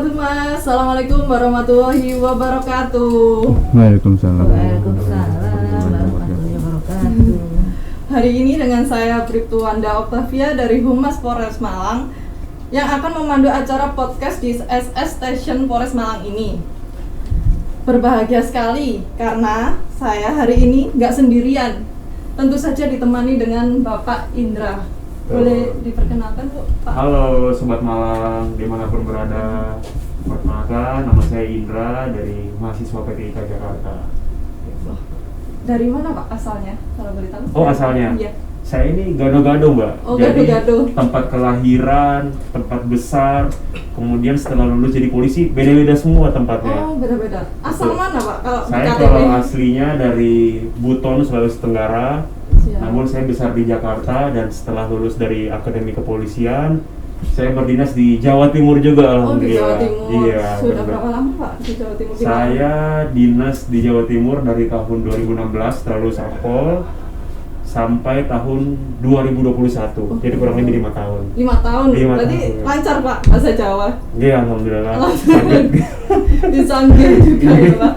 wabarakatuh Mas. Assalamualaikum warahmatullahi wabarakatuh. Waalaikumsalam. Warahmatullahi wabarakatuh. Hari ini dengan saya Bribtu Wanda Octavia dari Humas Polres Malang yang akan memandu acara podcast di SS Station Polres Malang ini. Berbahagia sekali karena saya hari ini nggak sendirian. Tentu saja ditemani dengan Bapak Indra. Boleh diperkenalkan Bu, Pak? Halo Sobat Malang, dimanapun berada. Perkenalkan, nama saya Indra dari mahasiswa PTIK Jakarta. Dari mana Pak asalnya? Kalau boleh tahu? Oh, asalnya? Iya. Saya ini gado-gado Mbak. Oh, jadi gado-gado. tempat kelahiran, tempat besar, kemudian setelah lulus jadi polisi, beda-beda semua tempatnya. Oh, beda-beda. Asal Betul. mana Pak? Kalau di Saya KTP? kalau aslinya dari Buton, Sulawesi Tenggara. Siap. Namun saya besar di Jakarta dan setelah lulus dari Akademi Kepolisian, saya berdinas di Jawa Timur juga. Oh, di Jawa Alhamdulillah. Timur. Iya. Sudah benar. berapa lama Pak di Jawa Timur? Di mana? Saya dinas di Jawa Timur dari tahun 2016 setelah lulus Akpol sampai tahun 2021. Jadi kurang lebih 5 tahun. 5 tahun. 5 Berarti tahun. lancar Pak bahasa Jawa. Iya, alhamdulillah. Disanggih juga ya Pak.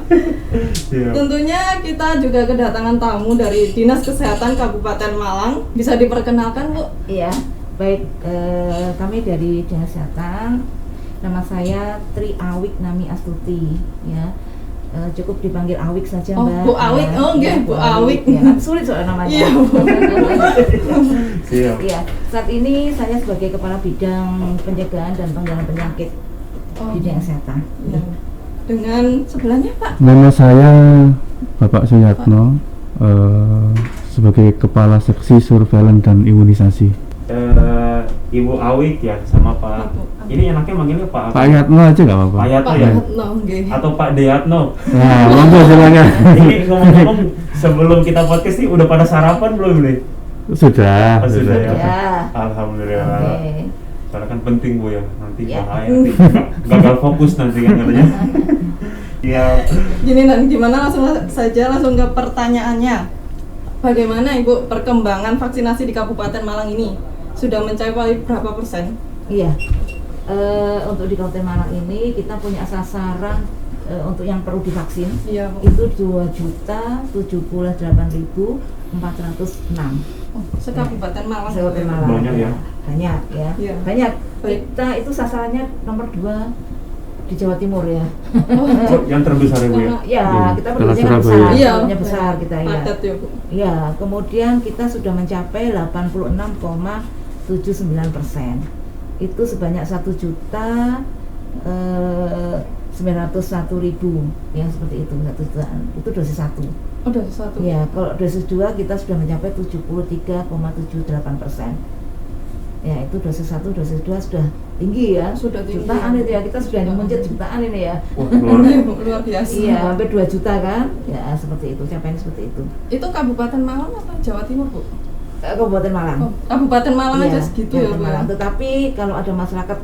Iya. Tentunya kita juga kedatangan tamu dari Dinas Kesehatan Kabupaten Malang. Bisa diperkenalkan Bu? Iya, baik. Kami dari Dinas Kesehatan. Nama saya Tri Awik Nami Astuti. Ya, cukup dipanggil Awik saja Oh, Mbak. Bu Awik. Ya, Oh, nggih, Bu Awik. Ya, kan sulit soal namanya. Iya, Bu. Siap. Iya, saat ini saya sebagai Kepala Bidang Pencegahan dan Pengendalian Penyakit di Dinas Kesehatan. Ya. Dengan sebelahnya Pak. Nama saya Bapak Suyatno, sebagai Kepala Seksi Surveillance dan Imunisasi. Ibu Awik ya sama Pak. Ibu Awik. Ini enaknya manggilnya Pak apa? Pak Yatno aja nggak apa-apa. Pak Yatno Pak ya? Yatno, nggih. Atau Pak Deyatno. Nah, monggo silakan. Ini ngomong-ngomong sebelum kita podcast nih udah pada sarapan belum nih? Sudah. Oh, sudah ya. Ya. Alhamdulillah. Oke. Soalnya kan penting Bu ya, nanti Ya. bahaya nanti gagal fokus nanti kan katanya. Iya. Gini dan gimana langsung ke pertanyaannya. Bagaimana Ibu perkembangan vaksinasi di Kabupaten Malang ini? Sudah mencapai berapa persen? Iya. Untuk di Kabupaten Malang ini kita punya sasaran untuk yang perlu divaksin Iya, Bu. itu 2.078.406. Oh, se-Kabupaten Malang. Kabupaten Malang. Banyak ya? Banyak ya. Iya. Banyak. Baik. Kita itu sasarannya nomor 2 di Jawa Timur ya. Yang terbesar ya Bu ya. Ya, Iya. kita Setelah penduduknya kan Surabaya. besar, Iya. penduduknya besar kita ya. Padat ya Bu. Ya, kemudian kita sudah mencapai 86,79%. Itu sebanyak 1.901.000 yang seperti itu, 1 jutaan. Itu dosis 1. Oh, dosis 1. Ya, kalau dosis 2 kita sudah mencapai 73,78%. Ya, itu dosis 1, dosis 2 sudah tinggi ya. Sudah tinggi. Jutaan itu ya, kita sudah mengejar jutaan ini ya. Wah, luar. Luar biasa. Iya, hampir 2 juta kan? Ya, seperti itu, capaian seperti itu. Itu Kabupaten Malang atau Jawa Timur, Bu? Kabupaten Malang. Oh, Kabupaten Malang Iya, aja segitu ya, Kabupaten Bu. Malang. Tetapi kalau ada masyarakat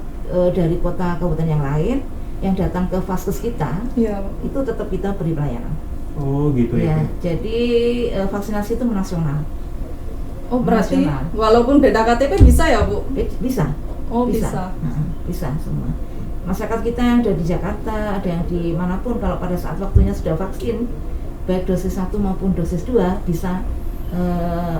dari kota kabupaten yang lain yang datang ke vaskes kita, Iya, Bu. itu tetap kita beri pelayanan. Oh gitu Ya, ya. jadi vaksinasi itu nasional. Oh, berarti Nasional. walaupun beda KTP bisa ya, Bu? Bisa. Oh, bisa. Bisa semua. Masyarakat kita yang ada di Jakarta, ada yang di manapun, kalau pada saat waktunya sudah vaksin, baik dosis 1 maupun dosis 2 bisa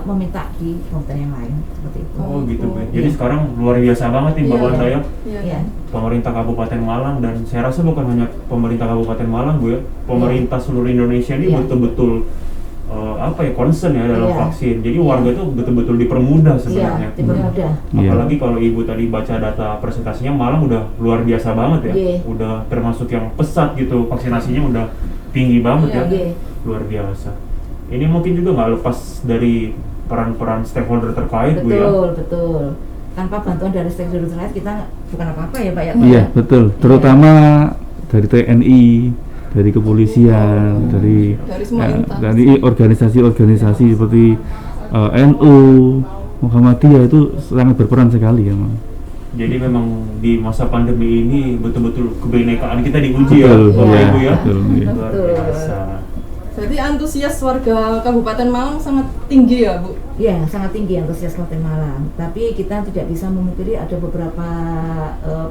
meminta di kabupaten yang lain seperti itu. Oh gitu Bu. Iya. Jadi sekarang luar biasa banget nih Mbak Iya. Wanda ya. Iya. Ya, Pemerintah Kabupaten Malang, dan saya rasa bukan hanya pemerintah Kabupaten Malang Bu ya, pemerintah seluruh Indonesia ini Iya. betul-betul concern ya dalam Iya. vaksin. Jadi warga itu betul-betul dipermudah iya, sebenarnya. dipermudah. Iya. Apalagi kalau Ibu tadi baca data presentasinya, Malang udah luar biasa banget ya. Iya. Udah termasuk yang pesat gitu, vaksinasinya udah tinggi banget Iya. ya. Iya. Luar biasa. Ini mungkin juga nggak lepas dari peran-peran stakeholder terkait Bu ya. Betul, betul. Tanpa bantuan dari stakeholder terkait kita bukan apa-apa ya Pak ya. Iya, betul. Terutama dari TNI, dari kepolisian, dari semua instansi. dari organisasi-organisasi seperti NU, Muhammadiyah itu sangat berperan sekali ya, Mang. Jadi memang di masa pandemi ini betul-betul kebinekaan kita diuji ya, Betul, Bapak iya, Ibu ya. betul, iya. Luar Betul. biasa. Berarti antusias warga Kabupaten Malang sangat tinggi ya, Bu? Ya, sangat tinggi antusias Kabupaten Malang. Tapi kita tidak bisa memungkiri ada beberapa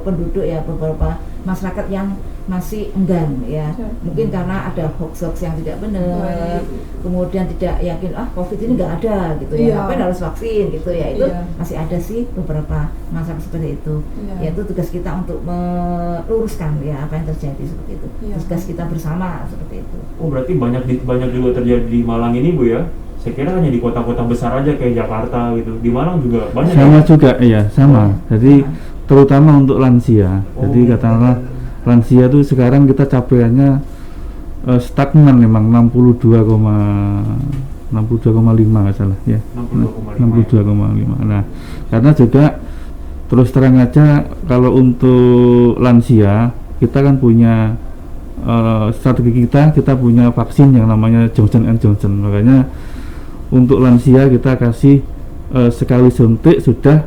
penduduk ya, beberapa masyarakat yang masih enggan ya. Ya. Mungkin karena ada hoax-hoax yang tidak benar, kemudian tidak yakin COVID ini nggak ada gitu ya, Iya. ngapain harus vaksin gitu ya. Itu Iya. masih ada sih beberapa masyarakat seperti itu. Iya. Ya itu tugas kita untuk meluruskan ya apa yang terjadi seperti itu. Iya. Tugas kita bersama seperti itu. Oh berarti banyak juga terjadi di Malang ini Bu ya? Saya kira hanya di kota-kota besar aja kayak Jakarta gitu. Di Malang juga banyak. Sama ya? juga, iya sama. Jadi terutama untuk lansia. Jadi Oh. katakanlah lansia itu sekarang kita capaiannya stagnan memang 62,5 nggak salah ya. 62,5. Nah, karena juga terus terang aja kalau untuk lansia kita kan punya strategi kita punya vaksin yang namanya Johnson & Johnson. Makanya untuk lansia kita kasih sekali suntik sudah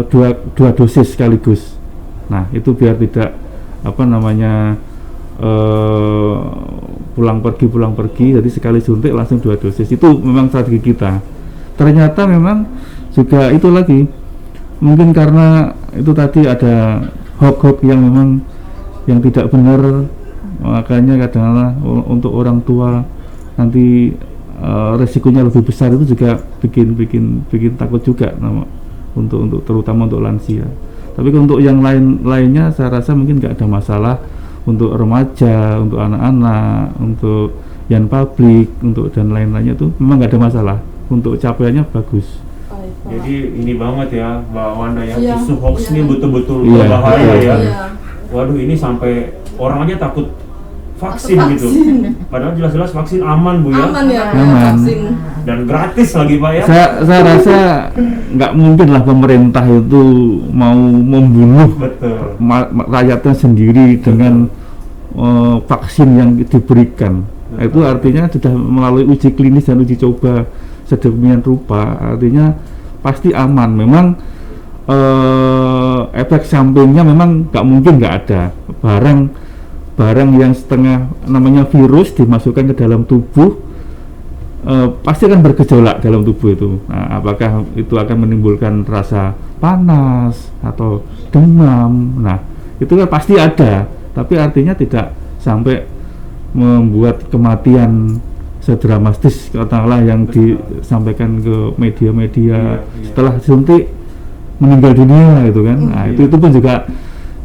dua dosis sekaligus. Nah itu biar tidak pulang pergi, jadi sekali suntik langsung 2 dosis. Itu memang strategi kita. Ternyata memang juga itu lagi, mungkin karena itu tadi ada hoax yang memang yang tidak benar, makanya kadang-kadang untuk orang tua nanti resikonya lebih besar, itu juga bikin takut juga untuk terutama untuk lansia. Tapi untuk yang lainnya saya rasa mungkin nggak ada masalah. Untuk remaja, untuk anak-anak, untuk yang publik, untuk dan lain-lainnya itu memang nggak ada masalah. Untuk capaiannya bagus. Baik, Pak. Jadi ini banget ya Mbak Wanda ya, Iya, isu hoax iya. ini betul-betul Iya, berbahaya betul. ya. Iya. Waduh ini sampai orang aja takut vaksin Vaksin. gitu. Padahal jelas-jelas vaksin aman Bu ya. Aman ya, Aman. vaksin. Dan gratis lagi Pak ya. Saya rasa nggak mungkin lah pemerintah itu mau membunuh Betul. rakyatnya sendiri dengan vaksin yang diberikan. Betul. Itu artinya sudah melalui uji klinis dan uji coba sedemikian rupa, artinya pasti aman. Memang efek sampingnya memang nggak mungkin nggak ada. Barang yang setengah namanya virus dimasukkan ke dalam tubuh, pasti akan bergejolak dalam tubuh itu. Nah, apakah itu akan menimbulkan rasa panas atau demam? Nah, itu kan pasti ada, tapi artinya tidak sampai membuat kematian sedramatis katakanlah yang disampaikan ke media-media Iya, iya. setelah suntik meninggal dunia gitu kan. Nah, itu pun juga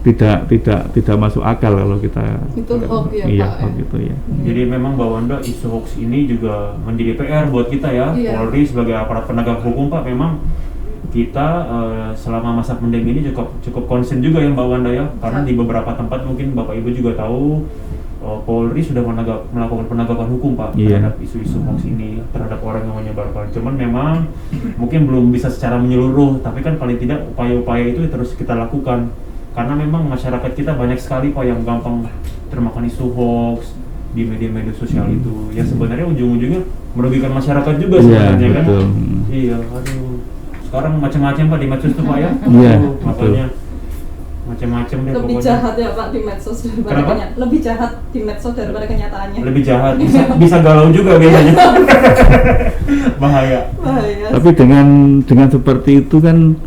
tidak masuk akal kalau kita Itu hoax ya, iya, Pak, hoax ya? gitu ya. Jadi memang Mbak Wanda, isu hoax ini juga menjadi PR buat kita ya. Iya. Polri sebagai aparat penegak hukum Pak, memang kita selama masa pandemi ini cukup concern juga ya Mbak Wanda ya. Karena di beberapa tempat mungkin Bapak Ibu juga tahu Polri sudah melakukan penegakan hukum Pak Iya. terhadap isu-isu hoax ini, terhadap orang yang menyebarkan. Cuman memang mungkin belum bisa secara menyeluruh, tapi kan paling tidak upaya-upaya itu terus kita lakukan. Karena memang masyarakat kita banyak sekali Pak yang gampang termakan isu hoax di media-media sosial itu. Ya sebenarnya ujung-ujungnya merugikan masyarakat juga Iya, sebenarnya kan. betul. Iya, aduh. Sekarang macam-macam Pak di medsos tuh Pak ya. Iya, Aduh, makanya macam-macam deh Lebih pokoknya. jahat ya Pak di medsos daripada Kenapa? lebih jahat di medsos daripada kenyataannya. Lebih jahat, bisa galau juga biasanya. Bahaya. Bahaya. Tapi dengan seperti itu kan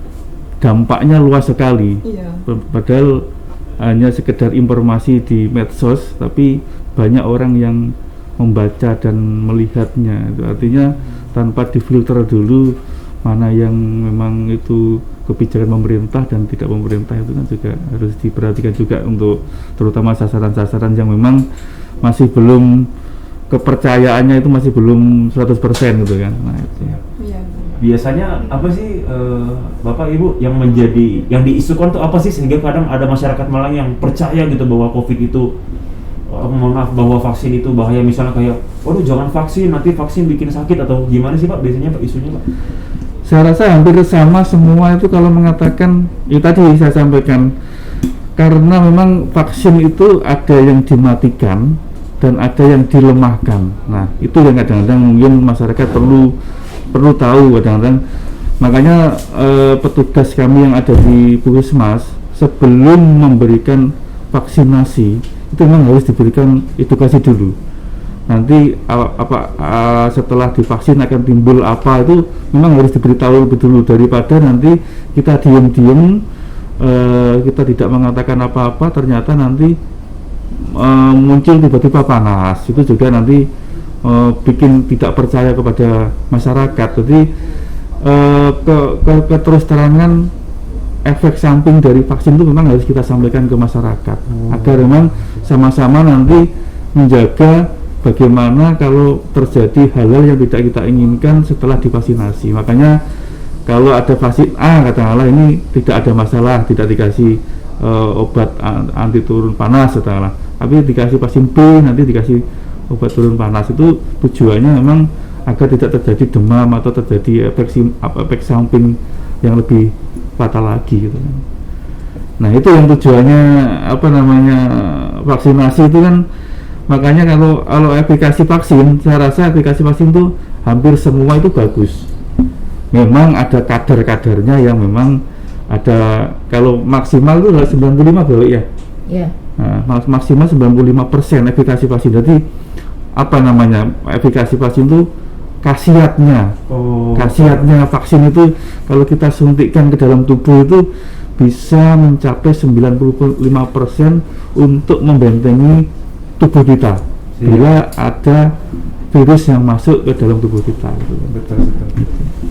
dampaknya luas sekali. Iya. Padahal hanya sekedar informasi di medsos, tapi banyak orang yang membaca dan melihatnya. Itu artinya tanpa difilter dulu mana yang memang itu kebijakan pemerintah dan tidak pemerintah, itu kan juga harus diperhatikan juga untuk terutama sasaran-sasaran yang memang masih belum, kepercayaannya itu masih belum 100% gitu kan. Nah itu. Iya. Biasanya apa sih Bapak Ibu yang diisukan tuh apa sih sehingga kadang ada masyarakat Malang yang percaya gitu bahwa COVID itu mohon maaf, bahwa vaksin itu bahaya, misalnya kayak waduh jangan vaksin, nanti vaksin bikin sakit, atau gimana sih Pak biasanya Pak isunya Pak? Saya rasa hampir sama semua itu kalau mengatakan, ya tadi saya sampaikan, karena memang vaksin itu ada yang dimatikan dan ada yang dilemahkan. Nah itu yang kadang-kadang mungkin masyarakat perlu tahu kadang-kadang. Makanya petugas kami yang ada di Puskesmas sebelum memberikan vaksinasi itu memang harus diberikan edukasi dulu. Nanti setelah divaksin akan timbul apa, itu memang harus diberitahu lebih dulu daripada nanti kita diam-diam kita tidak mengatakan apa-apa, ternyata nanti muncul tiba-tiba panas, itu juga nanti bikin tidak percaya kepada masyarakat. Jadi terus terangan efek samping dari vaksin itu memang harus kita sampaikan ke masyarakat agar memang sama-sama nanti menjaga bagaimana kalau terjadi hal-hal yang tidak kita inginkan setelah divaksinasi. Makanya kalau ada vaksin A katakanlah ini tidak ada masalah, tidak dikasih obat anti turun panas katakanlah, tapi dikasih vaksin B nanti dikasih obat turun panas, itu tujuannya memang agar tidak terjadi demam atau terjadi efek samping yang lebih fatal lagi gitu. Nah itu yang tujuannya vaksinasi itu kan. Makanya kalau efikasi vaksin, saya rasa efikasi vaksin itu hampir semua itu bagus. Memang ada kadar-kadarnya yang memang ada, kalau maksimal itu 95 Bapak ya. Iya. Nah, maksimal 95% efikasi vaksin. Jadi efikasi vaksin itu khasiatnya. Khasiatnya vaksin itu kalau kita suntikkan ke dalam tubuh itu bisa mencapai 95% untuk membentengi tubuh kita bila ada virus yang masuk ke dalam tubuh kita. Betul.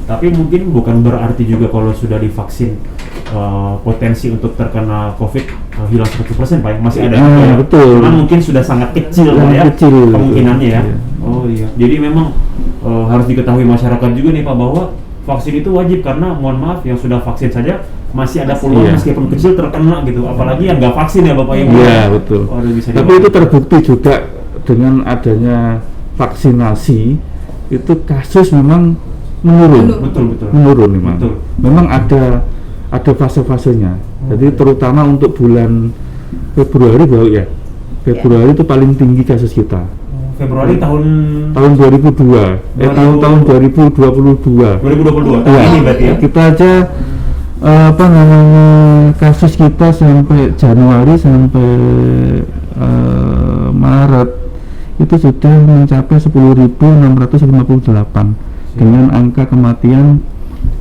Tapi mungkin bukan berarti juga kalau sudah divaksin potensi untuk terkena COVID hilang 100% Pak, masih ada juga ya. Betul. Cuman mungkin sudah sangat kecil kemungkinannya ya. Oh iya. Jadi memang harus diketahui masyarakat juga nih Pak bahwa vaksin itu wajib, karena mohon maaf yang sudah vaksin saja masih ada peluang meskipun kecil terkena gitu, apalagi yang nggak vaksin ya Bapak Ibu. Iya betul. Tapi itu terbukti juga dengan adanya vaksinasi itu kasus memang menurun. Betul. Menurun memang. Betul. Memang ada fase-fasenya. Jadi terutama untuk bulan Februari Februari itu paling tinggi kasus kita. Februari tahun 2022. Tahun 2022. 2022. Tahun ini berarti ya. Kita aja kasus kita sampai Januari sampai Maret itu sudah mencapai 10.658 dengan angka kematian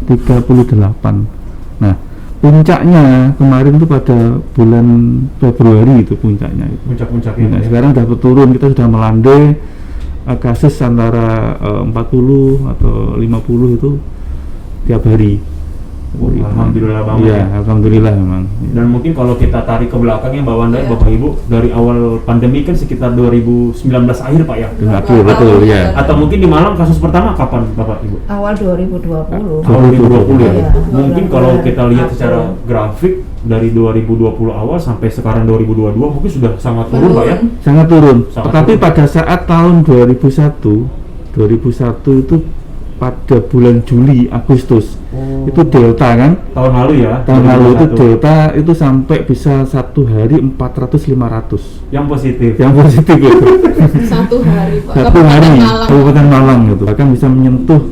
38. Nah, puncaknya kemarin itu pada bulan Februari itu puncaknya itu. Puncak-puncaknya. Nah, sekarang sudah turun, kita sudah melandai kasus antara 40 atau 50 itu tiap hari. Alhamdulillah banget. Iya, alhamdulillah memang. Dan mungkin kalau kita tarik ke belakangnya Mbak Wanda, Bapak Ibu, dari awal pandemi kan sekitar 2019 akhir Pak ya. Betul ya. Atau mungkin di Malang kasus pertama kapan Bapak Ibu? Awal 2020. Awal 2020 ya. Iya. Mungkin kalau kita lihat secara grafik dari 2020 awal sampai sekarang 2022 mungkin sudah sangat turun Pak ya. Sangat turun. Tetapi turun. Pada saat tahun 2001 itu pada bulan Juli Agustus itu Delta kan, tahun lalu ya, tahun lalu itu Delta itu sampai bisa satu hari 400-500 yang positif itu satu hari Pak. satu hari Kabupaten Malang gitu, bahkan bisa menyentuh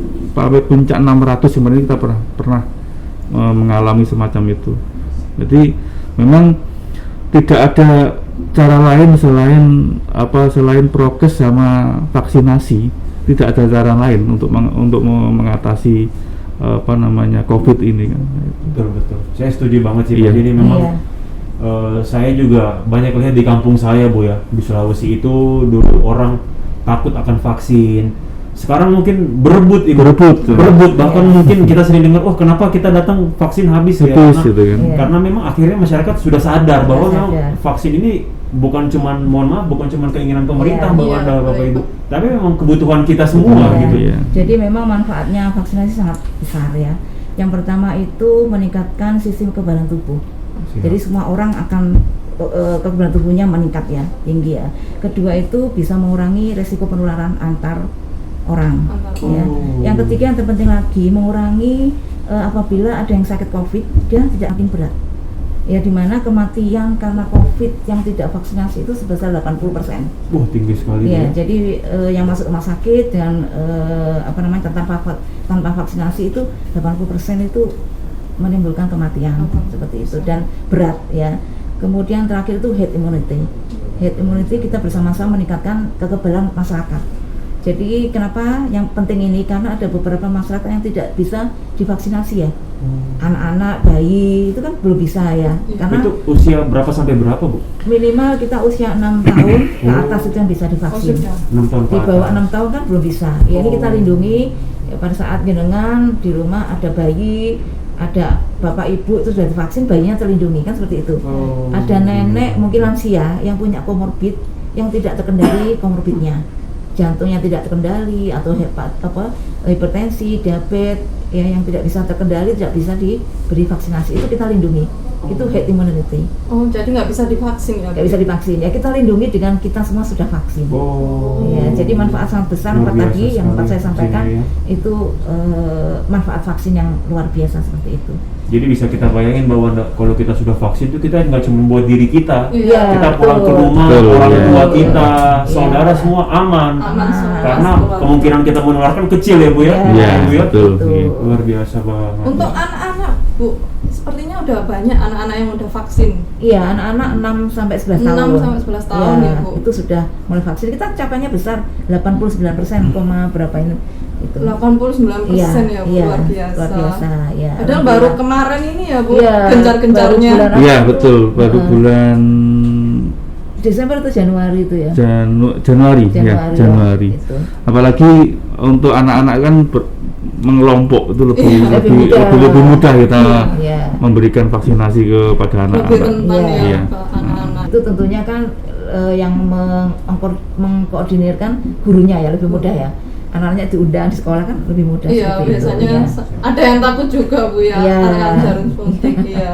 puncak 600 sebenarnya kita pernah mengalami semacam itu. Jadi memang tidak ada cara lain selain prokes sama vaksinasi. Tidak ada cara lain untuk mengatasi COVID ini kan. Betul. Saya setuju banget sih. Iya. Jadi memang saya juga banyak lihat di kampung saya Bu ya, di Sulawesi itu dulu orang takut akan vaksin. Sekarang mungkin berebut bahkan mungkin kita sering dengar, kenapa kita datang vaksin habis ya, karena memang akhirnya masyarakat sudah sadar bahwa vaksin ini bukan cuman keinginan pemerintah Bapak Ibu, tapi memang kebutuhan kita semua gitu ya. Jadi memang manfaatnya vaksinasi sangat besar ya. Yang pertama itu meningkatkan sistem kekebalan tubuh. Jadi semua orang akan kekebalan tubuhnya meningkat ya, tinggi ya. Kedua itu bisa mengurangi resiko penularan antar orang. Ya. Yang ketiga yang terpenting lagi mengurangi apabila ada yang sakit COVID dia tidak makin berat. Ya, dimana kematian karena COVID yang tidak vaksinasi itu sebesar 80%. Tinggi sekali. Ya, jadi yang masuk rumah sakit dengan tanpa vaksinasi itu 80% itu menimbulkan kematian seperti itu dan berat ya. Kemudian terakhir itu herd immunity. Herd immunity kita bersama-sama meningkatkan kekebalan masyarakat. Jadi kenapa yang penting ini? Karena ada beberapa masyarakat yang tidak bisa divaksinasi ya. Anak-anak, bayi itu kan belum bisa ya. Karena Itu usia berapa sampai berapa, Bu? minimal kita usia 6 tahun ke atas itu yang bisa divaksin. 6 tahun Di ke bawah atas. 6 tahun kan belum bisa. Ya ini kita lindungi ya, pada saat jenengan di rumah ada bayi, ada bapak ibu itu sudah divaksin, bayinya terlindungi kan seperti itu. Oh. Ada nenek mungkin lansia yang punya komorbid yang tidak terkendali komorbidnya, jantungnya tidak terkendali atau hipertensi, diabetes ya yang tidak bisa terkendali, tidak bisa diberi vaksinasi, itu kita lindungi. Itu herd immunity. Oh, jadi nggak bisa divaksin ya? Nggak bisa divaksin ya, kita lindungi dengan kita semua sudah vaksin. Oh. Ya, jadi manfaat sangat besar Luar empat biasa tadi yang empat sekali saya sampaikan vaksinnya ya. itu manfaat vaksin yang luar biasa seperti itu. Jadi bisa kita bayangin bahwa kalau kita sudah vaksin itu kita nggak cuma buat diri kita, Iya, kita pulang ke betul. rumah, Betul, orang iya. tua kita, Iya. saudara semua aman. Aman semua. Karena Keluarga. kemungkinan kita menularkan kecil ya, Bu ya. Iya, Bu ya. betul. Betul. Iya. Luar biasa banget. Untuk anak-anak, Bu, sepertinya udah banyak anak-anak yang udah vaksin. Iya, anak-anak 6 sampai 11 tahun. 6 sampai 11 tahun ya, Bu. Itu sudah mulai vaksin. Kita capainya besar, 89%, berapa ini? Itu. 89% ya, Bu, iya, luar biasa. Luar biasa, ya. Padahal baru kemarin ini ya, Bu, Iya, gencar-gencarnya. baru bulan- Iya betul, baru Heeh. bulan Desember atau Januari itu ya? Januari, ya Januari. Itu. Apalagi untuk anak-anak kan mengelompok itu lebih Iya, lebih mudah kita Iya. memberikan vaksinasi kepada Lebih anak-anak. rentan ya Iya. ke anak-anak. Itu tentunya kan yang mengkoordinirkan gurunya ya lebih mudah ya. Anak-anaknya diundang di sekolah kan lebih mudah. Iya, seperti itu, biasanya ya. ada yang takut juga, Bu ya, Iya. area jarum suntik. Iya.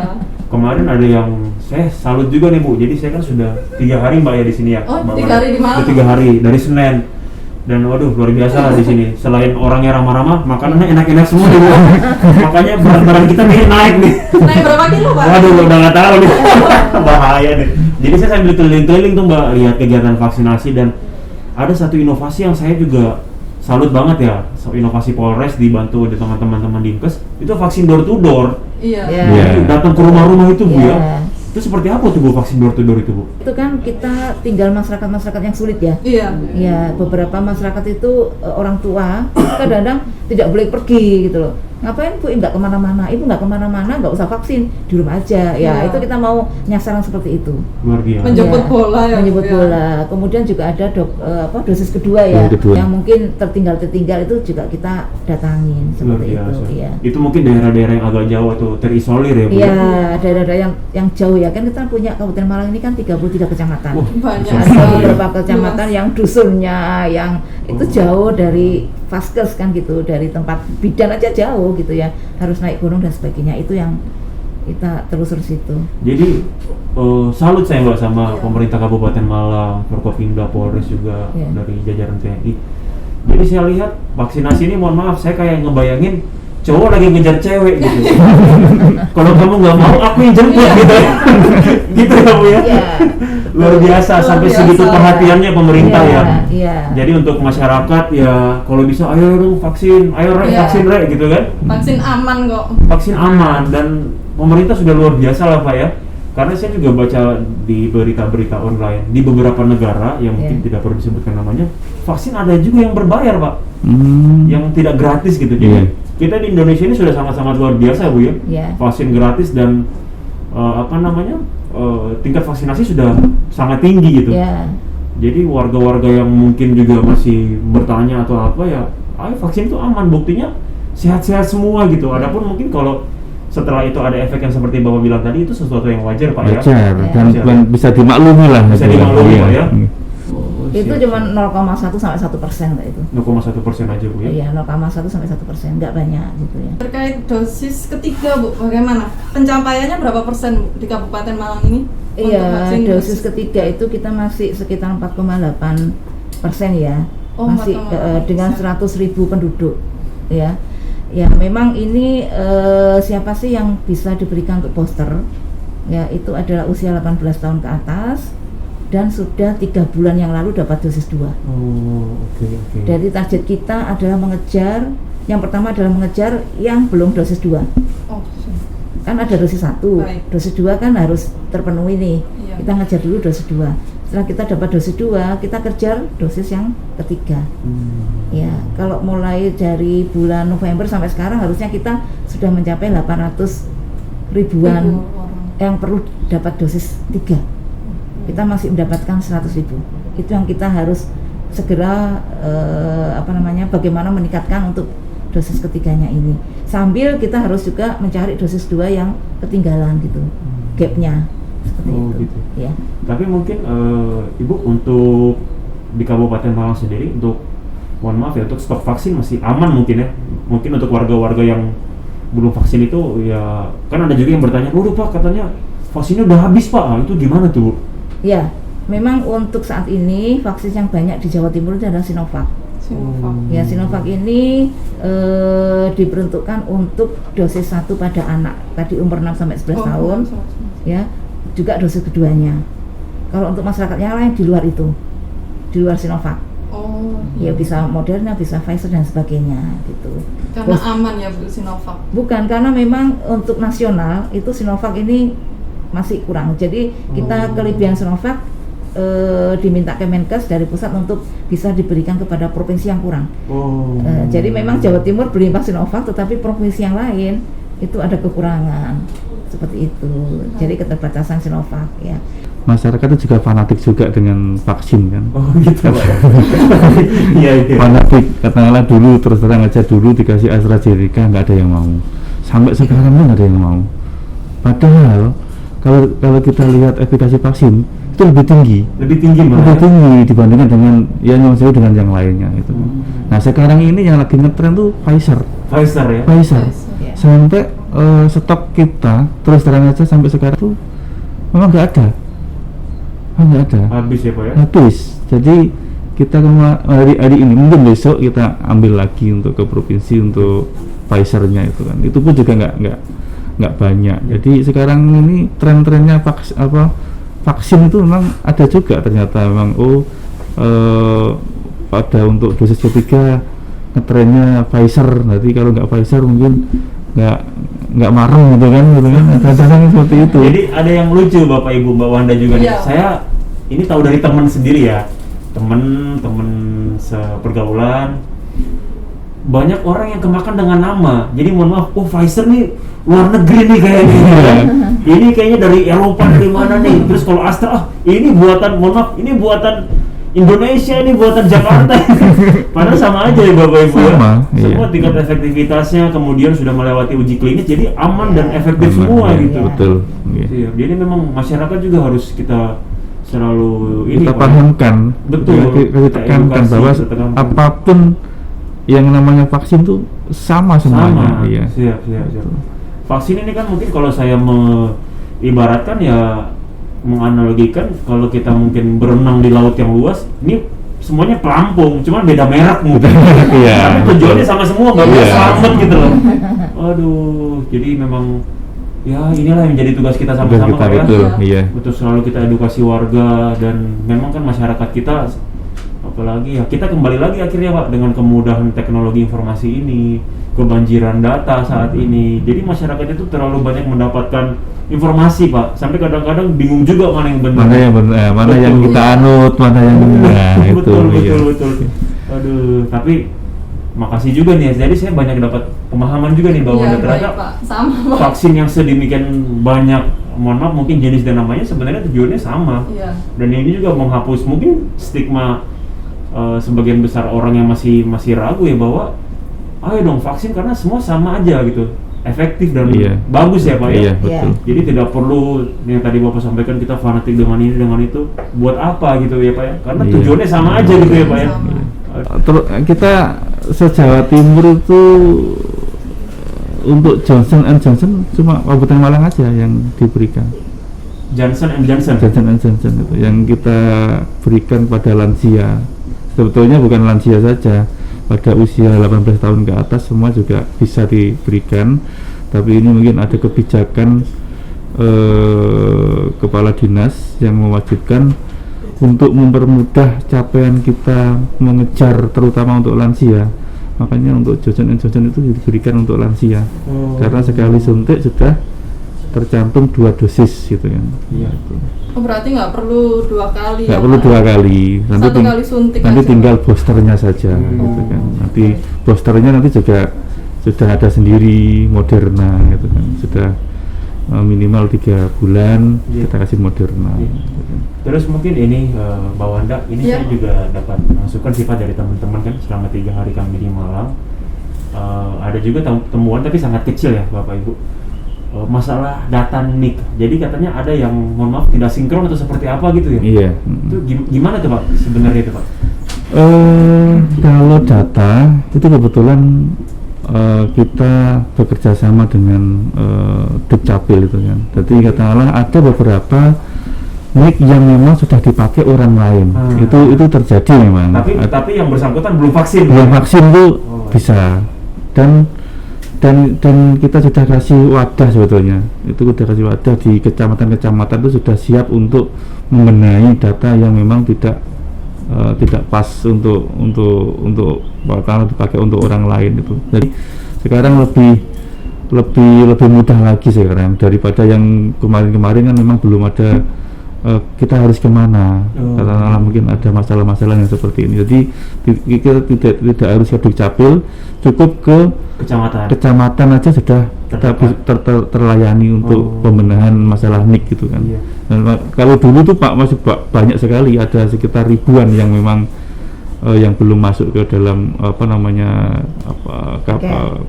Kemarin ada yang saya salut juga nih, Bu. Jadi saya kan sudah 3 hari Mbak ya di sini ya. Oh, Mbak 3 Mara. hari di Malang? Sudah 3 hari dari Senin. Dan waduh luar biasa lah di sini. Selain orangnya ramah-ramah, makanannya enak-enak semua nih, Bu. Makanya berat badan kita nih naik nih. Naik berapa kilo, Pak? Waduh, udah nggak tahu nih. Bahaya nih. Jadi saya sambil keliling-keliling tuh Mbak lihat kegiatan vaksinasi dan ada satu inovasi yang saya juga salut banget ya. Inovasi Polres dibantu oleh teman-teman Dinkes itu vaksin door to door. Iya. Iya. Iya. Datang ke rumah-rumah itu Bu Iya. ya. Itu seperti apa tuh Bu vaksin door to door itu Bu? Itu kan kita tinggal masyarakat-masyarakat yang sulit ya. Iya. Ya, beberapa masyarakat itu orang tua kadang-kadang tidak boleh pergi gitu loh. Ngapain Bu nggak kemana-mana? Ibu nggak kemana-mana, nggak usah vaksin, di rumah aja. Ya, Iya. itu kita mau nyasar yang seperti itu. Luar biasa. Menjemput Ya, bola ya, menjemput Bu, ya. bola. Kemudian juga ada dosis kedua ya, Dosis kedua. yang mungkin tertinggal itu juga kita datangin Luar seperti biasa. itu. Iya. Itu mungkin daerah-daerah yang agak jauh atau terisolir ya Bu. Iya, daerah-daerah yang jauh ya kan kita punya Kabupaten Malang ini kan 33 kecamatan. Wah, Banyak besar Ada sekali ya. beberapa kecamatan yang dusunnya yang itu jauh dari vaskes kan gitu, dari tempat bidan aja jauh gitu ya, harus naik gunung dan sebagainya. Itu yang kita telusur situ. Jadi salut saya Mbak sama Iya. pemerintah Kabupaten Malang, Forkopimda, Polres juga Iya. dari jajaran TNI. Jadi saya lihat vaksinasi ini, mohon maaf, saya kayak ngebayangin cowok lagi ngejar cewek gitu. Kalau kamu nggak mau, aku yang jemput Iya. gitu. Gitu ya Bu ya. Iya. Luar biasa Luar sampai biasa. segitu perhatiannya pemerintah Iya, ya. Iya. Jadi untuk masyarakat ya kalau bisa ayo dong vaksin, ayo Rek, Iya. vaksin Rek gitu kan. Vaksin aman kok. Vaksin aman dan pemerintah sudah luar biasa lah Pak ya. Karena saya juga baca di berita-berita online di beberapa negara yang mungkin Iya. tidak perlu disebutkan namanya, vaksin ada juga yang berbayar Pak, Hmm. yang tidak gratis gitu. Iya. Jadi kita di Indonesia ini sudah sangat-sangat luar biasa Bu ya. Iya. Vaksin gratis dan tingkat vaksinasi sudah sangat tinggi gitu. Iya. Jadi warga-warga yang mungkin juga masih bertanya atau apa ya, ayo vaksin itu aman, buktinya sehat-sehat semua gitu. Adapun mungkin kalau setelah itu ada efek yang seperti Bapak bilang tadi, itu sesuatu yang wajar Pak ya. Wajar dan Wajar. bisa dimaklumi lah. Bisa gitu. dimaklumi, Iya. Pak, ya. Hmm. Oh, Itu siap. cuma 0,1 sampai 1% Pak itu. 0,1% aja Bu ya. Iya, 0,1 sampai 1%, nggak banyak gitu ya. Terkait dosis ketiga, Bu, bagaimana? Pencapaiannya berapa persen, Bu, di Kabupaten Malang ini? Untuk Iya, vaksin dosis ketiga itu kita masih sekitar 4,8% ya. Oh, Masih 4,8%. dengan 100.000 penduduk ya. Ya memang ini siapa sih yang bisa diberikan untuk booster? Ya itu adalah usia 18 tahun ke atas dan sudah 3 bulan yang lalu dapat dosis 2. Oh, oke. Jadi target kita adalah mengejar, yang pertama adalah mengejar yang belum dosis 2. Oh, Kan ada dosis 1, Baik. dosis 2 kan harus terpenuhi nih. Iya. Kita ngejar dulu dosis 2. Setelah kita dapat dosis 2, kita kejar dosis yang ketiga. Ya, kalau mulai dari bulan November sampai sekarang harusnya kita sudah mencapai 800 ribuan yang perlu dapat dosis 3. Kita masih mendapatkan 100.000. Itu yang kita harus segera bagaimana meningkatkan untuk dosis ketiganya ini. Sambil kita harus juga mencari dosis 2 yang ketinggalan gitu. Gapnya. Seperti itu. Gitu. Ya. Tapi mungkin Ibu untuk di Kabupaten Malang sendiri untuk mohon maaf ya untuk stok vaksin masih aman mungkin ya. Mungkin untuk warga-warga yang belum vaksin itu ya kan ada juga yang bertanya, Pak katanya vaksinnya udah habis Pak." Nah, itu gimana tuh? Ya, memang untuk saat ini vaksin yang banyak di Jawa Timur itu adalah Sinovac. Ya, Sinovac ini diperuntukkan untuk dosis 1 pada anak tadi umur 6 sampai 11 tahun. Ya, juga dosis keduanya. Kalau untuk masyarakat yang lain di luar itu, di luar Sinovac, ya bisa Moderna, bisa Pfizer dan sebagainya gitu. Karena aman ya Bu Sinovac? Bukan, karena memang untuk nasional itu Sinovac ini masih kurang. Jadi kita kelebihan Sinovac diminta Kemenkes dari pusat untuk bisa diberikan kepada provinsi yang kurang. Jadi memang Jawa Timur berlimpah Sinovac, tetapi provinsi yang lain itu ada kekurangan. Seperti itu, jadi keterbatasan Sinovac ya. Masyarakat itu juga fanatik juga dengan vaksin kan. Gitu Pak. Iya. Fanatik, katakanlah dulu terus terang aja dulu dikasih AstraZeneca nggak ada yang mau. Sampai sekarang pun nggak ada yang mau. Padahal kalau kita lihat efikasi vaksin itu lebih tinggi dibandingkan dengan yang sesuai dengan yang lainnya itu. Nah sekarang ini yang lagi ngetren tuh Pfizer ya. Sampai stok kita terus terang aja sampai sekarang tuh memang nggak ada. Habis ya Pak ya? Habis. Jadi kita hari ini mungkin besok kita ambil lagi untuk ke provinsi untuk Pfizer-nya itu kan. Itu pun juga nggak banyak. Jadi sekarang ini tren-trennya vaksin itu memang ada juga ternyata memang pada untuk dosis ketiga ngetrennya Pfizer. Nanti kalau nggak Pfizer mungkin nggak marah gitu kan kadang-kadang seperti itu. Jadi ada yang lucu Bapak Ibu Mbak Wanda juga nih. Saya ini tahu dari teman sendiri ya, teman sepergaulan, banyak orang yang kemakan dengan nama. Jadi mohon maaf, Pfizer nih luar negeri nih kayaknya. Ini kayaknya dari Eropa, dari mana nih. Terus kalau Astra, ini buatan, mohon maaf, ini buatan Indonesia, ini buatan Jakarta. Padahal sama aja ya Bapak Ibu ya. Semua tingkat efektivitasnya kemudian sudah melewati uji klinis, jadi aman dan efektif semua gitu. Betul. Iya. Jadi memang masyarakat juga harus kita selalu kita pahamkan. Betul. Kita tekankan bahwa apapun yang namanya vaksin tuh sama semuanya. Iya. Siap. Vaksin ini kan mungkin kalau saya ibaratkan ya menganalogikan kalau kita mungkin berenang di laut yang luas, ini semuanya pelampung, cuman beda merek mungkin. Tapi tujuannya sama semua, nggak bisa selamat gitu loh. Aduh, jadi memang ya inilah yang menjadi tugas kita sama-sama Pak ya. Betul, selalu kita edukasi warga dan memang kan masyarakat kita apalagi ya kita kembali lagi akhirnya Pak dengan kemudahan teknologi informasi ini, kebanjiran data saat ini. Jadi masyarakat itu terlalu banyak mendapatkan informasi Pak, sampai kadang-kadang bingung juga mana yang benar. Mana yang kita anut, mana yang benar. Betul. Aduh, tapi makasih juga nih. Jadi saya banyak dapat pemahaman juga nih bahwa ternyata vaksin yang sedemikian banyak, mohon maaf mungkin jenis dan namanya sebenarnya tujuannya sama. Dan ini juga menghapus mungkin stigma sebagian besar orang yang masih ragu ya bahwa ayo dong vaksin karena semua sama aja gitu, efektif dan bagus ya Pak ya. Betul. Jadi tidak perlu yang tadi Bapak sampaikan kita fanatik dengan ini dengan itu, buat apa gitu ya Pak ya, karena tujuannya sama aja gitu ya Pak ya. Terus kita se-Jawa Timur itu untuk Johnson & Johnson cuma Kabupaten Malang aja yang diberikan. Johnson & Johnson itu yang kita berikan pada lansia. Sebetulnya bukan lansia saja, pada usia 18 tahun ke atas semua juga bisa diberikan. Tapi ini mungkin ada kebijakan kepala dinas yang mewajibkan untuk mempermudah capaian kita mengejar terutama untuk lansia. Makanya untuk Johnson & Johnson itu diberikan untuk lansia. Karena sekali suntik sudah tercantum 2 dosis gitu kan. Iya. Oh, berarti nggak perlu 2 kali. Nggak ya, perlu Pak? 2 kali. Satu kali suntik nanti aja. tinggal boosternya saja gitu kan. Nanti boosternya nanti juga sudah ada sendiri Moderna gitu kan. Sudah minimal 3 bulan Iya. kita kasih Moderna. Iya. Gitu kan. Terus mungkin ini Mbak Wanda, ini Iya. saya juga dapat masukan sih Pak dari teman-teman kan selama 3 hari kami di Malang. Ada juga temuan tapi sangat kecil ya Bapak Ibu. Masalah data NIK. Jadi katanya ada yang mohon maaf tidak sinkron atau seperti apa gitu ya. Iya. Itu gimana tuh Pak sebenarnya itu Pak? Kalau data itu kebetulan kita bekerja sama dengan Dukcapil itu kan. Jadi katakanlah ada beberapa mic yang memang sudah dipakai orang lain. Itu terjadi memang. Tapi yang bersangkutan belum vaksin. Belum vaksin itu bisa. Dan kita sudah kasih wadah sebetulnya. Itu sudah kasih wadah di kecamatan-kecamatan itu sudah siap untuk membenahi data yang memang tidak pas untuk kalau dipakai untuk orang lain itu. Jadi sekarang lebih mudah lagi sekarang daripada yang kemarin kan memang belum ada. Kita harus kemana? Katakanlah mungkin ada masalah-masalah yang seperti ini. Jadi kita tidak harus ke Dukcapil, cukup ke kecamatan aja sudah terlayani untuk pembenahan masalah NIK gitu kan. Iya. Dan kalau dulu tuh Pak masih banyak sekali, ada sekitar ribuan yang memang yang belum masuk ke dalam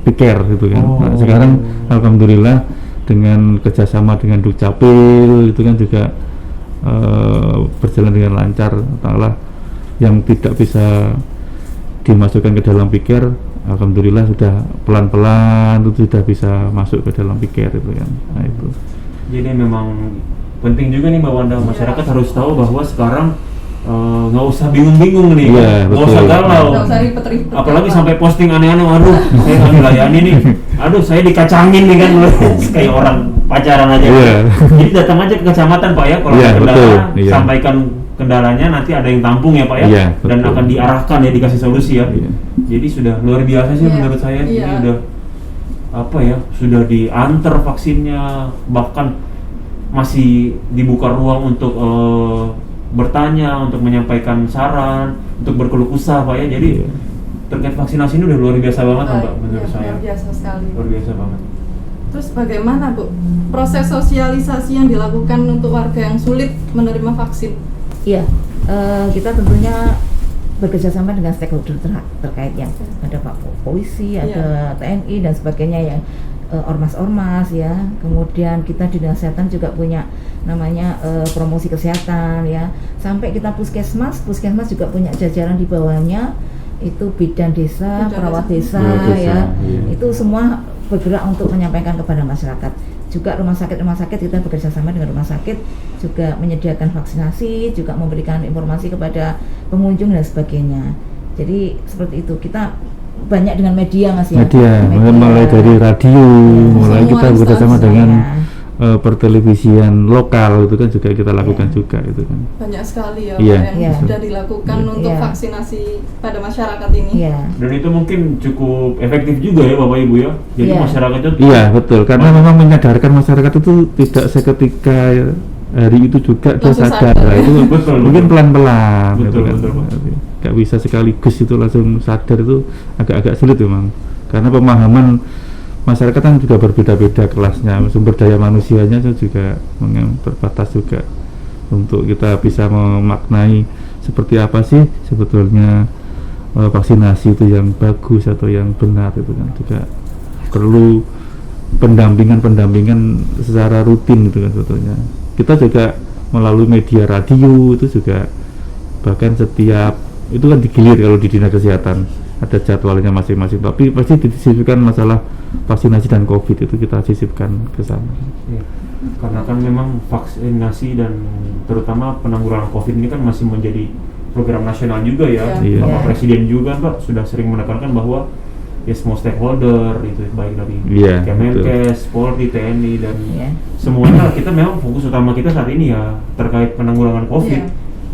PIKER gitu kan. Nah, sekarang alhamdulillah dengan kerjasama dengan Dukcapil itu kan juga berjalan dengan lancar. Katakanlah yang tidak bisa dimasukkan ke dalam PIKER alhamdulillah sudah pelan-pelan itu sudah bisa masuk ke dalam PIKER itu kan. Nah itu. Jadi memang penting juga nih Mbak Wanda, masyarakat harus tahu bahwa sekarang nggak usah bingung-bingung nih, nggak usah galau, nggak usah ribet-ribet. apalagi sampai posting aneh-aneh, aduh saya nggak dilayani nih, aduh saya dikacangin nih kan, kayak orang pacaran aja. Jadi datang aja ke kecamatan Pak ya, kalau ada kendala sampaikan kendalanya, nanti ada yang tampung ya Pak ya, dan akan diarahkan ya, dikasih solusi ya. Jadi sudah luar biasa sih menurut saya. Ini udah sudah diantar vaksinnya, bahkan masih dibuka ruang untuk bertanya, untuk menyampaikan saran, untuk berkeluh kesah Pak ya. Jadi terkait vaksinasi ini udah luar biasa banget Mbak menurut saya. Luar biasa sekali. Luar biasa banget. Terus bagaimana Bu proses sosialisasi yang dilakukan untuk warga yang sulit menerima vaksin? Iya, kita tentunya bekerja sama dengan stakeholder terkait ya. Ada Pak Polisi, ada TNI dan sebagainya yang ormas-ormas ya. Kemudian kita di Dinas Kesehatan juga punya namanya promosi kesehatan ya. Sampai kita puskesmas juga punya jajaran di bawahnya, itu bidan desa, perawat desa ya. Itu semua bergerak untuk menyampaikan kepada masyarakat. Juga rumah sakit kita bekerja sama dengan rumah sakit juga menyediakan vaksinasi, juga memberikan informasi kepada pengunjung dan sebagainya. Jadi seperti itu, kita banyak dengan media Mas ya. Media. Mulai dari radio, mulai kita bekerja sama dengan pertelevisian lokal itu kan juga kita lakukan juga itu kan. Banyak sekali ya yang sudah dilakukan untuk vaksinasi pada masyarakat ini. Dan itu mungkin cukup efektif juga ya Bapak Ibu ya. Jadi masyarakat itu betul, karena memang menyadarkan masyarakat itu tidak seketika hari itu juga dia sadar. Nah, itu mungkin pelan-pelan gitu kan. Gak bisa sekaligus itu langsung sadar, itu agak sulit memang. Karena pemahaman masyarakat kan juga berbeda-beda kelasnya, sumber daya manusianya juga terbatas juga untuk kita bisa memaknai seperti apa sih sebetulnya vaksinasi itu yang bagus atau yang benar. Itu kan juga perlu pendampingan secara rutin itu kan sebetulnya. Kita juga melalui media radio itu juga, bahkan setiap itu kan digilir kalau di Dinas Kesehatan ada jadwalnya masing-masing, tapi pasti disisipkan masalah vaksinasi dan COVID itu kita sisipkan ke sana. Karena kan memang vaksinasi dan terutama penanggulangan COVID ini kan masih menjadi program nasional juga ya. Bapak Presiden juga Pak sudah sering menekankan bahwa ya semua stakeholder itu baik dari Kemenkes, Polri, TNI dan semuanya, kita memang fokus utama kita saat ini ya terkait penanggulangan COVID.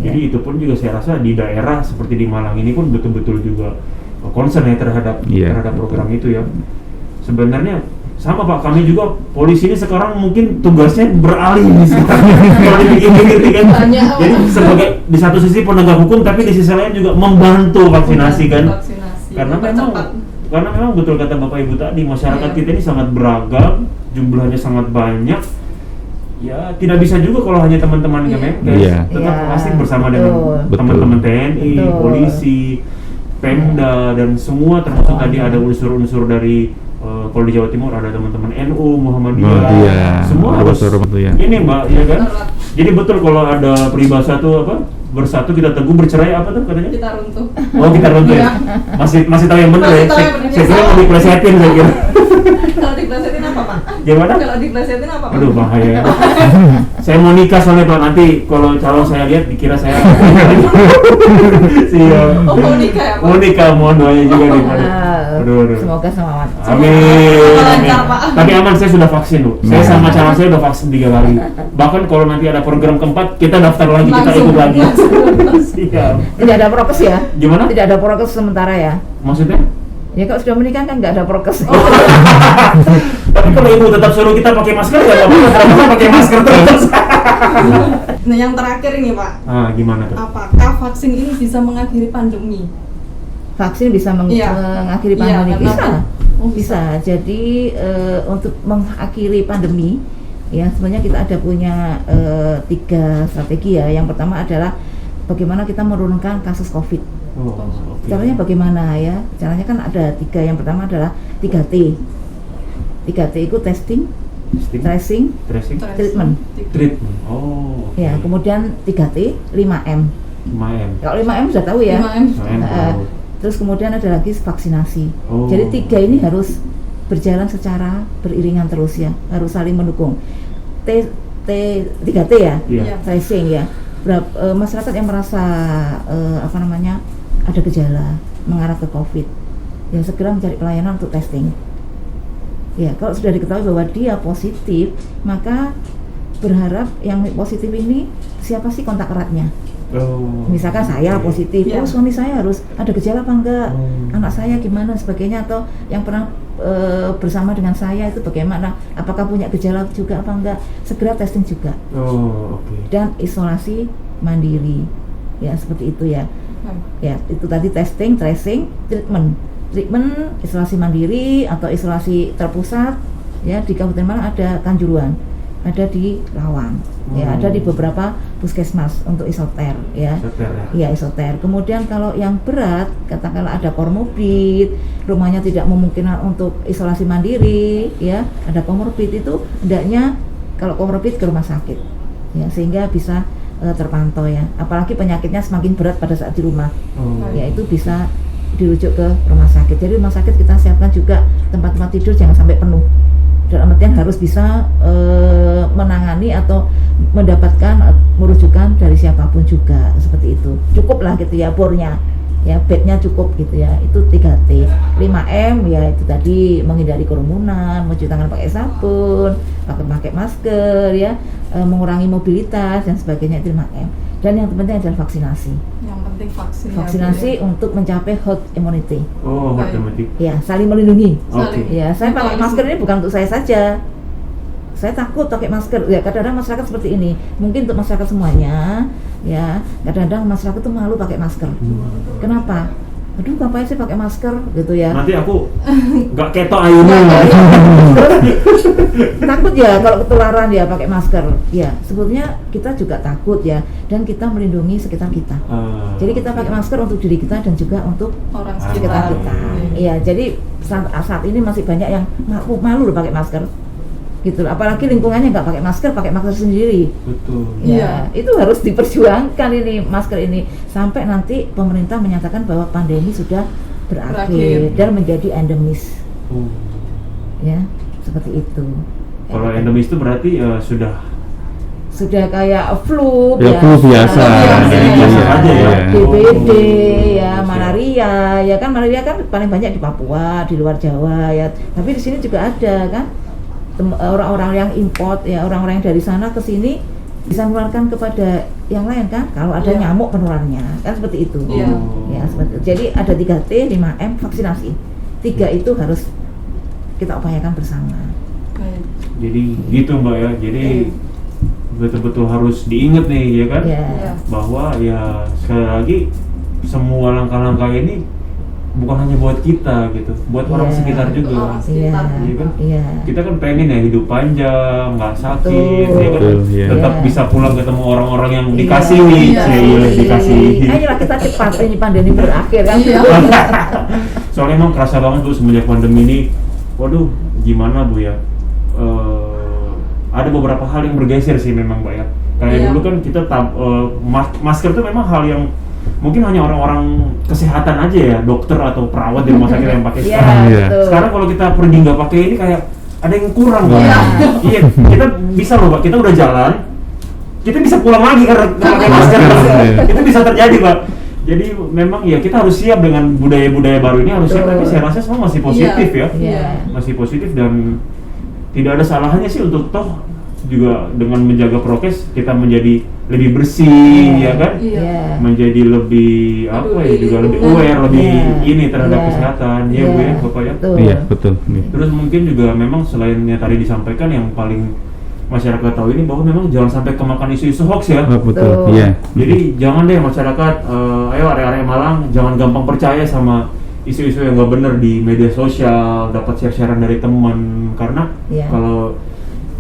Jadi itu pun juga saya rasa di daerah seperti di Malang ini pun betul-betul juga concern ya terhadap program itu ya. Sebenarnya Sama Pak, kami juga polisi ini sekarang mungkin tugasnya beralih nih sekarang. Kalau dipikir-pikir kan. Banyak. Jadi sebagai di satu sisi penegak hukum, tapi di sisi lain juga membantu vaksinasi kan. Vaksinasi. Karena memang betul kata Bapak Ibu tadi, masyarakat Iya. kita ini sangat beragam, jumlahnya sangat banyak. Ya tidak bisa juga kalau hanya teman-teman Iya. Kemenkes, Iya. tetap Iya, pasti bersama dengan betul. teman-teman TNI, Betul. polisi, Pemda dan semua, termasuk tadi ada unsur-unsur dari kalau di Jawa Timur ada teman-teman NU, Muhammadiyah, semua harus ini Mbak, ya kan? Erat. Jadi betul kalau ada peribahasa tuh apa? Bersatu kita teguh, bercerai apa tuh katanya? Kita runtuh. Oh kita runtuh ya? Iya. Masih tahu yang benar Masih ya? tahu yang benar. Saya kira mau diplesetin saya kira. Kalau diplesetin apa Pak? Gimana? Kalau diplesetin apa Pak? Aduh bahaya. Saya mau nikah soalnya Pak, nanti kalau calon saya lihat dikira saya. Siap. Oh mau nikah ya Pak? Mau nikah, mohon doanya juga nih Pak. Nah, Aduh. semoga selamat. Amin. Lancar, Pak. Tapi aman, saya sudah vaksin loh. Saya sama calon saya udah vaksin 3 kali. Bahkan kalau nanti ada program keempat, kita daftar lagi, kita ikut lagi. Siap. Tidak ada prokes ya? Gimana? Tidak ada prokes sementara ya? Maksudnya? Ya kalau sudah menikah kan nggak ada prokes. Tapi kalau ibu tetap suruh kita pakai masker, ya nggak apa-apa. Kenapa pakai masker terus? Nah yang terakhir ini Pak, Ah, gimana tuh? apakah vaksin ini bisa mengakhiri pandemi? Vaksin bisa Iya. mengakhiri Iya, pandemi, karena- bisa. Oh, Bisa. Jadi untuk mengakhiri pandemi, ya sebenarnya kita ada punya 3 strategi ya. Yang pertama adalah bagaimana kita menurunkan kasus COVID. Oh, oke. Caranya bagaimana ya? Caranya kan ada 3. Yang pertama adalah 3T. 3T itu testing, Testing, tracing, tracing, treatment. treatment. Oh, oke. Ya, kemudian 3T, 5M. 5M. Kalau 5M sudah tahu ya. 5M. 5M. Terus kemudian ada lagi vaksinasi. Oh. Jadi 3 ini harus berjalan secara beriringan terus ya, harus saling mendukung. 3T ya, Iya. tracing ya. Masyarakat yang merasa ada gejala mengarah ke COVID, ya segera mencari pelayanan untuk testing. Ya, kalau sudah diketahui bahwa dia positif, maka berharap yang positif ini siapa sih kontak eratnya. Oh. Misalkan saya Oke. positif, Iya. oh suami saya harus ada gejala apa enggak, anak saya gimana sebagainya, atau yang pernah bersama dengan saya itu bagaimana, apakah punya gejala juga apa enggak, segera testing juga Oh, oke. dan isolasi mandiri, ya seperti itu ya. Ya itu tadi testing, tracing, treatment, isolasi mandiri atau isolasi terpusat, ya di Kabupaten Malang ada Kanjuruhan, ada di Lawang, ya ada di beberapa puskesmas untuk isoter, ya. Isoter ya. Ya isoter. Kemudian kalau yang berat, katakanlah ada komorbid, rumahnya tidak memungkinkan untuk isolasi mandiri, ya ada komorbid, itu hendaknya kalau komorbid ke rumah sakit, ya sehingga bisa terpantau ya. Apalagi penyakitnya semakin berat pada saat di rumah, Oh. ya itu bisa dirujuk ke rumah sakit. Jadi rumah sakit kita siapkan juga tempat-tempat tidur jangan sampai penuh. Dalam artian harus bisa menangani atau mendapatkan merujukan dari siapapun juga, seperti itu. Cukup lah gitu ya bornya, ya bednya cukup gitu ya. Itu 3T. 5M ya itu tadi menghindari kerumunan, mencuci tangan pakai sabun, pakai masker ya, mengurangi mobilitas dan sebagainya, itu 5M. Dan yang terpenting adalah vaksinasi. Yang penting vaksin. Vaksinasi ya, Bu, ya. untuk mencapai herd immunity. Oh, Baik. matematik. Ya, saling melindungi. Oke. Ya, saya pakai Betul. masker ini bukan untuk saya saja. Saya takut pakai masker. Ya, kadang-kadang masyarakat seperti ini. Mungkin untuk masyarakat semuanya, ya. Kadang-kadang masyarakat tuh malu pakai masker. Kenapa? Aduh, ngapain sih pakai masker gitu ya. Nanti aku nggak ketok ayunan. Takut ya kalau ketularan ya pakai masker. Ya, sebetulnya kita juga takut ya, dan kita melindungi sekitar kita. Jadi kita pakai masker untuk diri kita dan juga untuk Orang sekitar sekitar kita. Iya. Iya, jadi saat ini masih banyak yang malu loh pakai masker. Gitu loh. Apalagi lingkungannya nggak pakai masker sendiri. Betul. Ya, itu harus diperjuangkan ini masker ini sampai nanti pemerintah menyatakan bahwa pandemi sudah berakhir Berakhir. dan menjadi endemis. Oh. Ya, seperti itu. Kalau endemis itu berarti Sudah kayak flu Ya, flu biasa. Biasa aja ya. DBD ya, Biasa. malaria ya kan, malaria kan paling banyak di Papua, di luar Jawa ya. Tapi di sini juga ada kan orang-orang yang import ya, orang-orang yang dari sana ke sini bisa menularkan kepada yang lain kan, kalau ada Iya. nyamuk penularannya kan, seperti itu. Iya. Ya seperti itu. Jadi ada 3T, 5M, vaksinasi. 3 itu harus kita upayakan bersama. Baik. Jadi gitu Mbak ya. Jadi betul-betul harus diingat nih ya kan, Ya. bahwa ya sekali lagi semua langkah-langkah ini bukan hanya buat kita gitu, buat orang Iya. sekitar juga. Orang Iya, sekitar. Iya kan? iya. Kita kan pengen ya hidup panjang, nggak sakit, Betul. ya kan? Betul, iya. Tetap Iya. bisa pulang ketemu orang-orang yang Iya. dikasihi, Iya. dikasihi. Ayolah kita cepat ini pandemi berakhir kan. Iya. Soalnya emang kerasa banget tuh semenjak pandemi ini, waduh, gimana Bu ya? Ada beberapa hal yang bergeser sih memang Mbak ya. Kayak Iya. dulu kan kita masker tuh memang hal yang mungkin hanya orang-orang kesehatan aja ya, dokter atau perawat di rumah sakit yang pakai Iya, sekarang. Iya. betul. Sekarang kalau kita pergi nggak pakai ini kayak ada yang kurang Mbak. Iya. Iya, kita bisa loh Mbak, kita udah jalan, kita bisa pulang lagi karena nggak pakai masker. Iya. Itu bisa terjadi Mbak. Jadi memang ya kita harus siap dengan budaya-budaya baru ini, harus siap, Betul. tapi saya rasa semua masih positif ya. Iya. Masih positif dan tidak ada salahnya sih untuk toh juga dengan menjaga prokes kita menjadi lebih bersih ya kan, Iya. menjadi lebih apa ya, juga lebih Lingkungan. aware, lebih Iya. ini terhadap Iya. kesehatan ya Bu ya Bapak ya. Betul. Iya, betul. Iya. Terus mungkin juga memang selain yang tadi disampaikan, yang paling masyarakat tahu ini bahwa memang jangan sampai kemakan isu-isu hoax ya. Oh, betul. Betul. Iya. Jadi jangan deh masyarakat, ayo area-area Malang jangan gampang percaya sama isu-isu yang nggak benar di media sosial, dapat share-sharean dari teman, karena Iya. kalau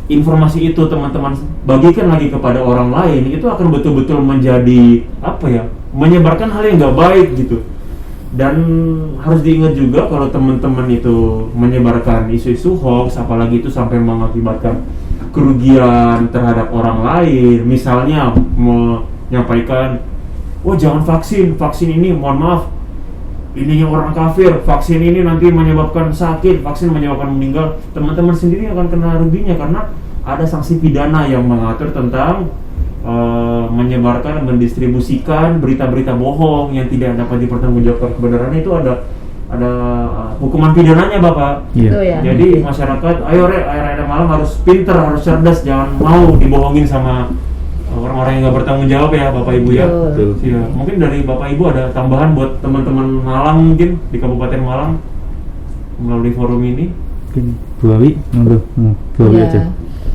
informasi itu teman-teman bagikan lagi kepada orang lain, itu akan betul-betul menjadi apa ya, menyebarkan hal yang nggak baik gitu. Dan harus diingat juga kalau teman-teman itu menyebarkan isu-isu hoax, apalagi itu sampai mengakibatkan kerugian terhadap orang lain, misalnya menyampaikan, wah jangan vaksin ini mohon maaf, ini orang kafir, vaksin ini nanti menyebabkan sakit, vaksin menyebabkan meninggal, teman-teman sendiri akan kena ruginya karena ada sanksi pidana yang mengatur tentang menyebarkan, mendistribusikan berita-berita bohong yang tidak dapat dipertanggungjawabkan kebenarannya, itu ada hukuman pidananya Bapak. Iya. Itu ya. Jadi masyarakat, ayo area Malang harus pinter, harus cerdas, jangan mau dibohongin sama orang-orang yang nggak bertanggung jawab ya Bapak Ibu ya. Betul. Iya, mungkin dari Bapak Ibu ada tambahan buat teman-teman Malang mungkin di Kabupaten Malang melalui forum ini. Mungkin Bu Awi, monggo. Bu Awi Ya, aja.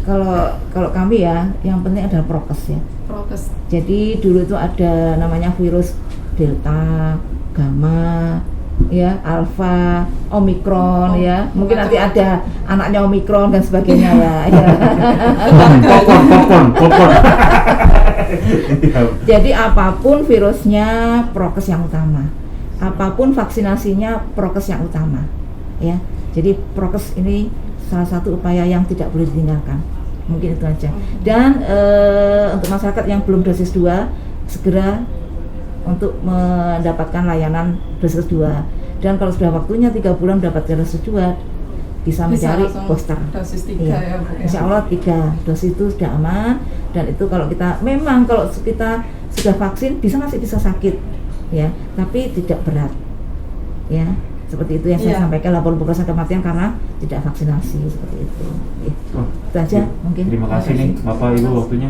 kalau kami ya, yang penting adalah prokes ya. Prokes. Jadi dulu itu ada namanya virus Delta, Gamma, ya, Alpha, Omikron ya. Mungkin nanti ada anaknya Omikron dan sebagainya ya. Ya. Popcorn. Jadi apapun virusnya, prokes yang utama. Apapun vaksinasinya, prokes yang utama. Ya. Jadi prokes ini salah satu upaya yang tidak boleh ditinggalkan. Mungkin itu aja. Dan untuk masyarakat yang belum dosis 2, segera untuk mendapatkan layanan dosis 2. Dan kalau sudah waktunya 3 bulan mendapatkan dosis 2, bisa mencari langsung booster. dosis 3 Iya. ya Bu ya. Insya Allah 3 dosis itu sudah aman. Dan itu kalau kita memang kalau kita sudah vaksin masih bisa sakit ya, tapi tidak berat ya. Seperti itu yang saya Iya. sampaikan, 80% kematian karena tidak vaksinasi, seperti itu. Itu aja mungkin. Terima kasih nih Bapak Ibu waktunya.